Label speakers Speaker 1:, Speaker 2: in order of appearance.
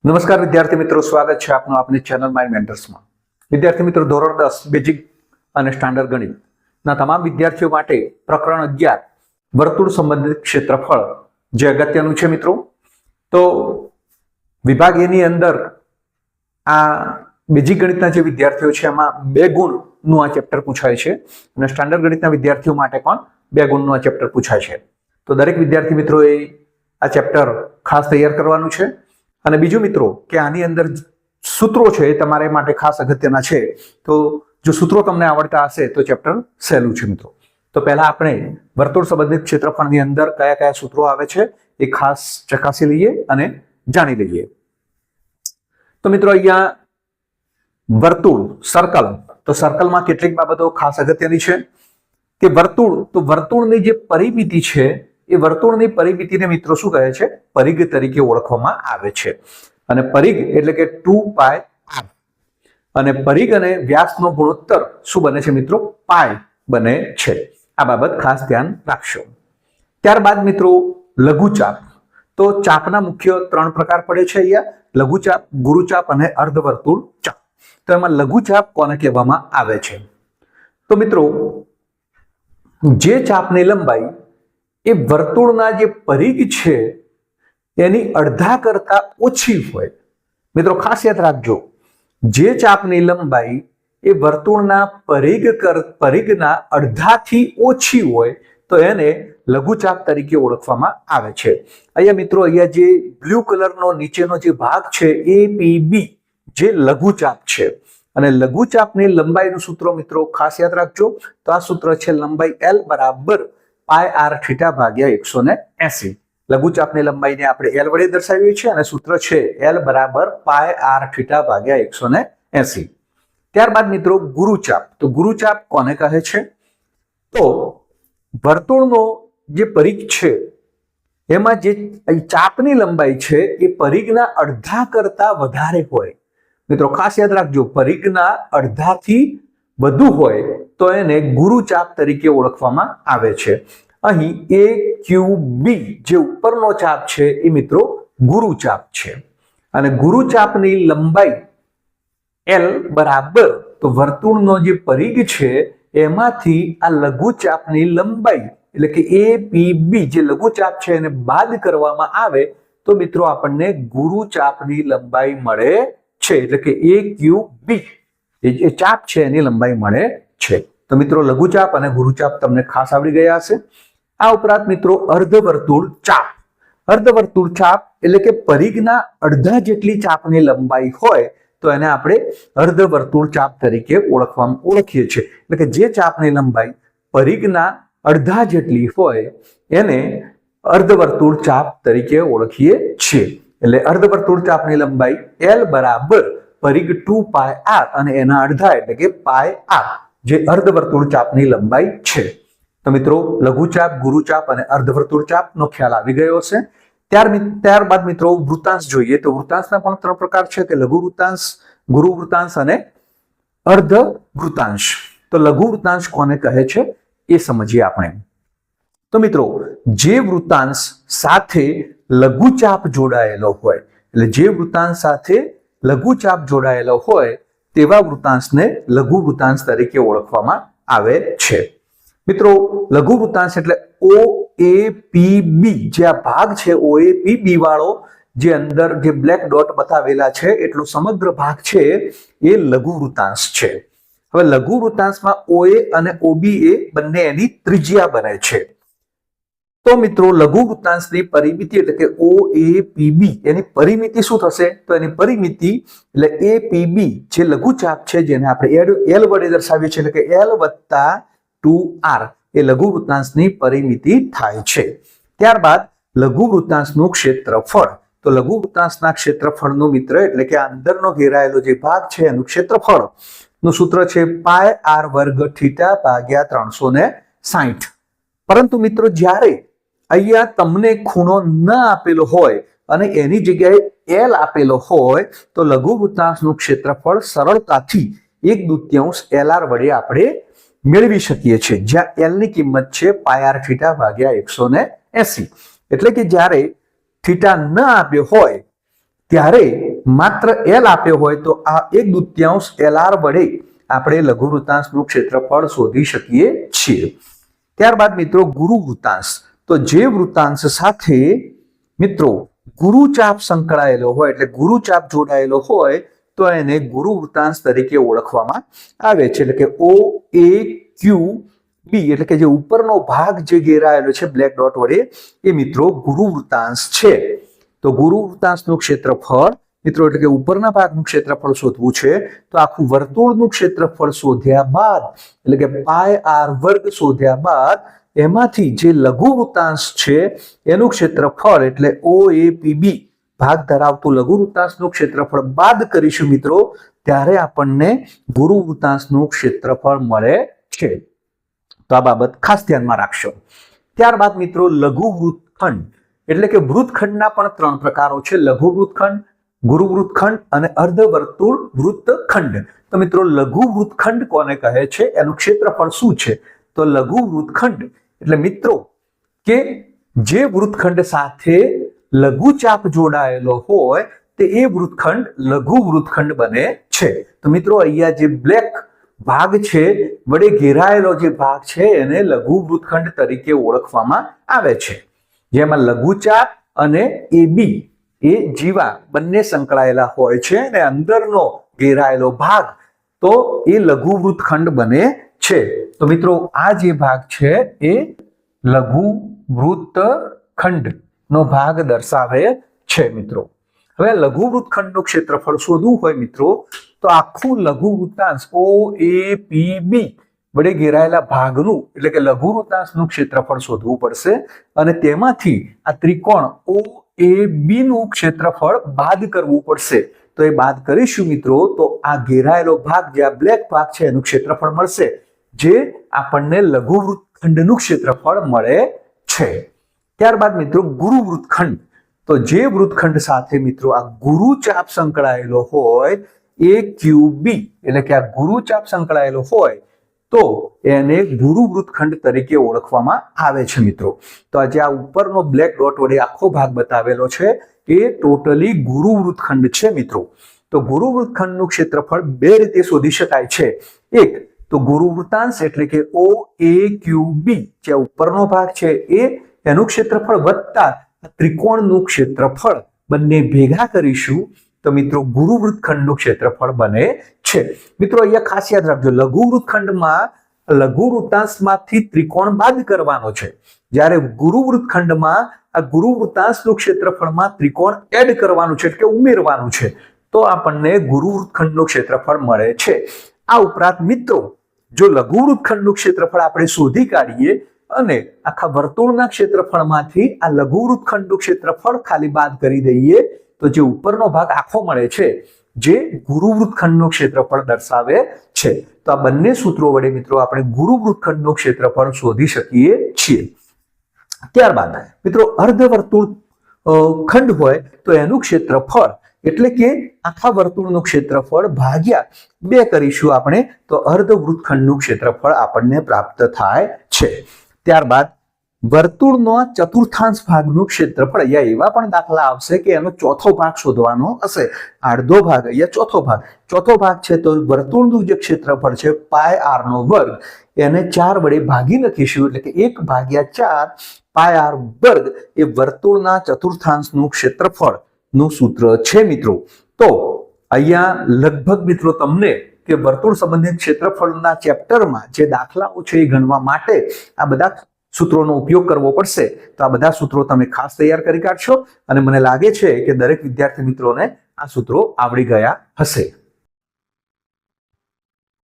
Speaker 1: નમસ્કાર વિદ્યાર્થી મિત્રો, સ્વાગત છે આપનું આપની ચેનલ માય મેન્ટર્સમાં। વિદ્યાર્થી મિત્રો, ધોરણ 10 બેઝિક અને સ્ટાન્ડર્ડ ગણિતના તમામ વિદ્યાર્થીઓ માટે પ્રકરણ 11 વર્તુળ સંબંધિત ક્ષેત્રફળ જે અગત્યનું છે મિત્રો। તો વિભાગ એ ની અંદર આ બેઝિક ગણિતના જે વિદ્યાર્થીઓ છે એમાં 2 ગુણનું આ ચેપ્ટર પૂછાય છે અને સ્ટાન્ડર્ડ ગણિતના વિદ્યાર્થીઓ માટે પણ 2 ગુણનું આ ચેપ્ટર પૂછાય છે। તો દરેક વિદ્યાર્થી મિત્રોએ આ ચેપ્ટર ખાસ તૈયાર કરવાનું છે। અને બીજું મિત્રો કે આની અંદર સૂત્રો છે એ તમારા માટે ખાસ અગત્યના છે। તો જો સૂત્રો તમને આવડતા હશે તો ચેપ્ટર સહેલું છે મિત્રો। તો પહેલા આપણે વર્તુળ સંબંધિત ક્ષેત્રફળની અંદર કયા કયા સૂત્રો આવે છે એ ખાસ ચકાસી લઈએ અને જાણી લઈએ। તો મિત્રો અહીંયા વર્તુળ સર્કલ, તો સર્કલમાં કેટલીક બાબતો ખાસ અગત્યની છે કે વર્તુળ, તો વર્તુળની જે પરિમિતિ છે એ વર્તુળની પરિમિતિને મિત્રો શું કહે છે? પરિઘ તરીકે ઓળખવામાં આવે છે। અને પરિઘ એટલે કે 2πr, અને પરિઘ અને વ્યાસનો ગુણોત્તર શું બને છે મિત્રો? પાય બને છે। આ બાબત ખાસ ધ્યાન રાખશો। ત્યારબાદ મિત્રો લઘુચાપ, તો ચાપના મુખ્ય 3 પ્રકાર પડે છે અહીંયા: લઘુચાપ, ગુરુચાપ અને અર્ધવર્તુળ ચાપ। તો એમાં લઘુચાપ કોને કહેવામાં આવે છે? તો મિત્રો જે ચાપની લંબાઈ એ વર્તુળના જે પરિઘ છે એની અડધા કરતા ઓછી હોય, મિત્રો ખાસ યાદ રાખજો, જે ચાપની લંબાઈ એ વર્તુળના પરિઘના અડધાથી ઓછી હોય તો એને લઘુચાપ તરીકે ઓળખવામાં આવે છે। અહીંયા મિત્રો અહીંયા જે બ્લુ કલરનો નીચેનો જે ભાગ છે APB જે લઘુચાપ છે, અને લઘુચાપની લંબાઈનું સૂત્ર મિત્રો ખાસ યાદ રાખજો। તો આ સૂત્ર છે લંબાઈ L બરાબર પાય r થીટા ભાગ્યા 180। લઘુચાપની લંબાઈને આપણે L વડે દર્શાવીએ છીએ અને સૂત્ર છે L બરાબર પાય r થીટા ભાગ્યા 180। ત્યારબાદ મિત્રો ગુરુચાપ, તો ગુરુચાપ કોને કહે છે? તો વર્તુળનો જે પરિઘ છે એમાં જે ચાપની લંબાઈ છે એ પરિઘના અડધા કરતા વધારે હોય। મિત્રો ખાસ યાદ રાખજો, પરિઘના અડધાથી વધુ હોય તો એને ગુરુચાપ તરીકે ઓળખવામાં આવે છે। અહીં AQB જે ઉપરનો ચાપ છે એ મિત્રો ગુરુચાપ છે, અને ગુરુચાપની લંબાઈ L બરાબર, તો વર્તુળનો જે પરિઘ છે એમાંથી આ લઘુચાપની લંબાઈ એટલે કે APB જે લઘુચાપ છે એને બાદ કરવામાં આવે તો મિત્રો આપણને ગુરુચાપની લંબાઈ મળે છે, એટલે કે AQB એ ચાપ છે એની લંબાઈ મળે છે। તો મિત્રો લઘુચાપ અને ગુરુચાપ તમને ખાસ આવડી ગયા હશે। આ ઉપરાંત મિત્રો અર્ધવર્તુળ ચાપ, અર્ધવર્તુળ ચાપ એટલે કે પરિઘના અડધા જેટલી ચાપની લંબાઈ હોય તો એને આપણે અર્ધવર્તુળ ચાપ તરીકે ઓળખીએ છીએ। એટલે કે જે ચાપની લંબાઈ પરિઘના અડધા જેટલી હોય એને અર્ધવર્તુળ ચાપ તરીકે ઓળખીએ છીએ। એટલે અર્ધવર્તુળ ચાપની લંબાઈ L બરાબર પરિઘ 2πr અને એના અડધા એટલે કે પાય r જે અર્ધવર્તુળ ચાપની લંબાઈ છે। તો મિત્રો લઘુચાપ, ગુરુચાપ અને અર્ધવર્તુળ ચાપનો ખ્યાલ આવી ગયો હશે। ત્યારબાદ મિત્રો વૃત્તાંશ જોઈએ। તો વૃત્તાંશના પણ 3 પ્રકાર છે કે લઘુ વૃત્તાંશ, ગુરુ વૃત્તાંશ અને અર્ધ વૃત્તાંશ। તો લઘુ વૃત્તાંશ કોને કહે છે એ સમજીએ આપણે। તો મિત્રો જે વૃત્તાંશ સાથે લઘુચાપ જોડાયેલો હોય, એટલે જે વૃત્તાંશ સાથે લઘુચાપ જોડાયેલો હોય તેવા વૃત્તાંશને લઘુ વૃત્તાંશ તરીકે ઓળખવામાં આવે છે। મિત્રો લઘુ વૃત્તાંશ એટલે OAPB જે આ ભાગ છે, OAPB વાળો જે અંદર જે બ્લેક ડોટ બતાવેલા છે એટલો સમગ્ર ભાગ છે એ લઘુ વૃત્તાંશ છે। હવે લઘુ વૃત્તાંશમાં OA અને OBA બંને એની ત્રિજ્યા બને છે। તો મિત્રો લઘુ વૃત્તાંશની પરિમિતિ એટલે કે OAPB એની પરિમિતિ શું થશે? તો એની પરિમિતિ એટલે APB જે લઘુચાપ છે જેને આપણે L વડે દર્શાવીએ છીએ એટલે કે L વત્તા 2r એ લઘુ વૃત્તાંશની પરિમિતિ થાય છે। ત્યારબાદ લઘુ વૃત્તાંશનું ક્ષેત્રફળ, તો લઘુ વૃત્તાંશના ક્ષેત્રફળનું મિત્ર એટલે કે અંદરનો ઘેરાયેલો જે ભાગ છે એનું ક્ષેત્રફળ નું સૂત્ર છે પાય r વર્ગ થીટા ભાગ્યા 360। પરંતુ મિત્રો જ્યારે અહીંયા તમને ખૂણો ન આપેલો હોય અને એની જગ્યાએ L આપેલો હોય તો લઘુ વૃત્તાંશનું ક્ષેત્રફળ સરળતાથી 1/2 LR વડે આપણે મેળવી શકીએ છીએ, જ્યાં L ની કિંમત છે પાય r થીટા ભાગ્યા 180। એટલે કે જ્યારે થીટા ન આપ્યો હોય ત્યારે માત્ર એલ આપ્યો હોય તો આ 1/2 LR વડે આપણે લઘુ વૃત્તાંશનું ક્ષેત્રફળ શોધી શકીએ છીએ. ત્યારબાદ મિત્રો ગુરુ વૃત્તાંશ. તો જે વૃત્તાંશ સાથે મિત્રો ગુરુચાપ સંકળાયેલો હોય એટલે ગુરુચાપ જોડાયેલો હોય તો એને ગુરુ વૃત્તાંશ તરીકે ઓળખવામાં આવે છે. એટલે કે OAQB એટલે કે જે ઉપરનો ભાગ જે ઘેરાયેલો છે બ્લેક ડોટ વડે એ મિત્રો ગુરુ વૃત્તાંશ છે. તો ગુરુ વૃત્તાંશનું ક્ષેત્રફળ મિત્રો એટલે કે ઉપરના ભાગનું ક્ષેત્રફળ શોધવું છે તો આખું વર્તુળનું ક્ષેત્રફળ શોધ્યા બાદ એટલે કે πr² શોધ્યા બાદ એમાંથી જે લઘુ વૃત્તાંશ છે એનું ક્ષેત્રફળ એટલે OAPB ભાગ ધરાવતું લઘુ વૃત્તાંશનું ક્ષેત્રફળ બાદ કરીશું મિત્રો ત્યારે આપણને ગુરુ વૃત્તાંશનું ક્ષેત્રફળ મળે છે. તો આ બાબત ખાસ ધ્યાનમાં રાખશો. ત્યારબાદ મિત્રો લઘુ વૃત્તખંડ એટલે કે વૃત્તખંડના પણ 3 પ્રકારો છે: લઘુ વૃત્તખંડ, ગુરુ વૃત્તખંડ અને અર્ધવર્તુળ વૃત્તખંડ. તો મિત્રો લઘુ વૃત્તખંડ કોને કહે છે, એનું ક્ષેત્રફળ શું છે? તો લઘુ વૃત્તખંડ એટલે મિત્રો કે જે વૃત્તખંડ સાથે લઘુચાપ જોડાયેલો હોય તે એ વૃત્તખંડ લઘુ વૃત્તખંડ બને છે. તો મિત્રો અહીંયા જે બ્લેક ભાગ છે વડે ઘેરાયેલો જે ભાગ છે એને લઘુ વૃત્તખંડ તરીકે ઓળખવામાં આવે છે, જેમાં લઘુચાપ અને AB એ જીવા બંને સંકળાયેલા હોય છે અને અંદરનો ઘેરાયેલો ભાગ તો એ લઘુ વૃત્તખંડ બને છે. તો મિત્રો આ જે ભાગ છે એ લઘુ વૃત્તખંડ નો ભાગ દર્શાવે છે. મિત્રો હવે લઘુ વૃત્તખંડનું ક્ષેત્રફળ શોધવું હોય મિત્રો તો આખું લઘુ વૃત્તાંશ OAPB વડે ઘેરાયેલા ભાગનું એટલે કે લઘુ વૃત્તાંશનું ક્ષેત્રફળ શોધવું પડશે અને તેમાંથી આ ત્રિકોણ OAB નું ક્ષેત્રફળ બાદ કરવું પડશે. તો એ બાદ કરીશું મિત્રો તો આ ઘેરાયેલો ભાગ જે આ બ્લેક ભાગ છે એનું ક્ષેત્રફળ મળશે, જે આપણને લઘુ વૃત્તખંડનું ક્ષેત્રફળ મળે છે. ત્યારબાદ મિત્રો ગુરુ વૃત્તખંડ. તો જે વૃત્તખંડ સાથે મિત્રો આ ગુરુચાપ સંકળાયેલો હોય AQB એટલે કે આ ગુરુચાપ સંકળાયેલો હોય તો એને ગુરુ વૃત્તખંડ તરીકે ઓળખવામાં આવે છે. મિત્રો તો આજે આ ઉપરનો બ્લેક ડોટ વડે આખો ભાગ બતાવેલો છે એ ટોટલી ગુરુ વૃત્તખંડ છે. મિત્રો તો ગુરુ વૃત્તખંડનું ક્ષેત્રફળ 2 રીતે શોધી શકાય છે. એક તો ગુરુ વૃત્તાંશ એટલે કે OAQB જે ઉપરનો ભાગ છે એ એનું ક્ષેત્રફળ વત્તા ત્રિકોણનું ક્ષેત્રફળ બંને ભેગા કરીશું તો મિત્રો ગુરુ વૃત્તખંડનું ક્ષેત્રફળ બને છે. મિત્રો અહીંયા ખાસ યાદ રાખજો, લઘુ વૃત્તખંડમાં લઘુ વૃત્તાંશમાંથી ત્રિકોણ બાદ કરવાનો છે, જ્યારે ગુરુ વૃત્તખંડમાં આ ગુરુ વૃત્તાંશનું ક્ષેત્રફળમાં ત્રિકોણ એડ કરવાનું છે એટલે કે ઉમેરવાનું છે તો આપણને ગુરુ વૃત્તખંડનું ક્ષેત્રફળ મળે છે. આ ઉપરાંત મિત્રો જો લઘુ વૃત્તખંડનું ક્ષેત્રફળ આપણે શોધી કાઢીએ અને આખા વર્તુળના ક્ષેત્રફળમાંથી આ લઘુ વૃત્તખંડનું ક્ષેત્રફળ ખાલી બાદ કરી દઈએ તો જે ઉપરનો ભાગ આખો મળે છે જે ગુરુ વૃત્તખંડનું ક્ષેત્રફળ દર્શાવે છે. તો આ બંને સૂત્રો વડે મિત્રો આપણે ગુરુ વૃત્તખંડનું ક્ષેત્રફળ શોધી શકીએ છીએ. ત્યારબાદ મિત્રો અર્ધવર્તુળ ખંડ હોય તો એનું ક્ષેત્રફળ એટલે કે આખા વર્તુળનું ક્ષેત્રફળ ભાગ્યા 2 કરીશું આપણે તો અર્ધ વૃત્તખંડનું ક્ષેત્રફળ આપણને પ્રાપ્ત થાય છે. ત્યારબાદ વર્તુળનો ચતુર્થાંશ ભાગનું ક્ષેત્રફળ, અહીંયા એવા પણ દાખલા આવશે કે એનો ચોથો ભાગ શોધવાનો હશે. અડધો ભાગ અહીંયા ચોથો ભાગ છે તો વર્તુળનું જે ક્ષેત્રફળ છે πr² એને 4 વડે ભાગી લખીશું એટલે કે 1/4 πr² એ વર્તુળના ચતુર્થાંશનું ક્ષેત્રફળ નું સૂત્ર છે. મિત્રો તો અહીંયા લગભગ મિત્રો તમને કે વર્તુળ સંબંધિત ક્ષેત્રફળના ચેપ્ટરમાં જે દાખલાઓ છે એ ગણવા માટે આ બધા સૂત્રોનો ઉપયોગ કરવો પડશે. તો આ બધા સૂત્રો તમે ખાસ તૈયાર કરી કાઢશો અને મને લાગે છે કે દરેક વિદ્યાર્થી મિત્રોને આ સૂત્રો આવડી ગયા હશે.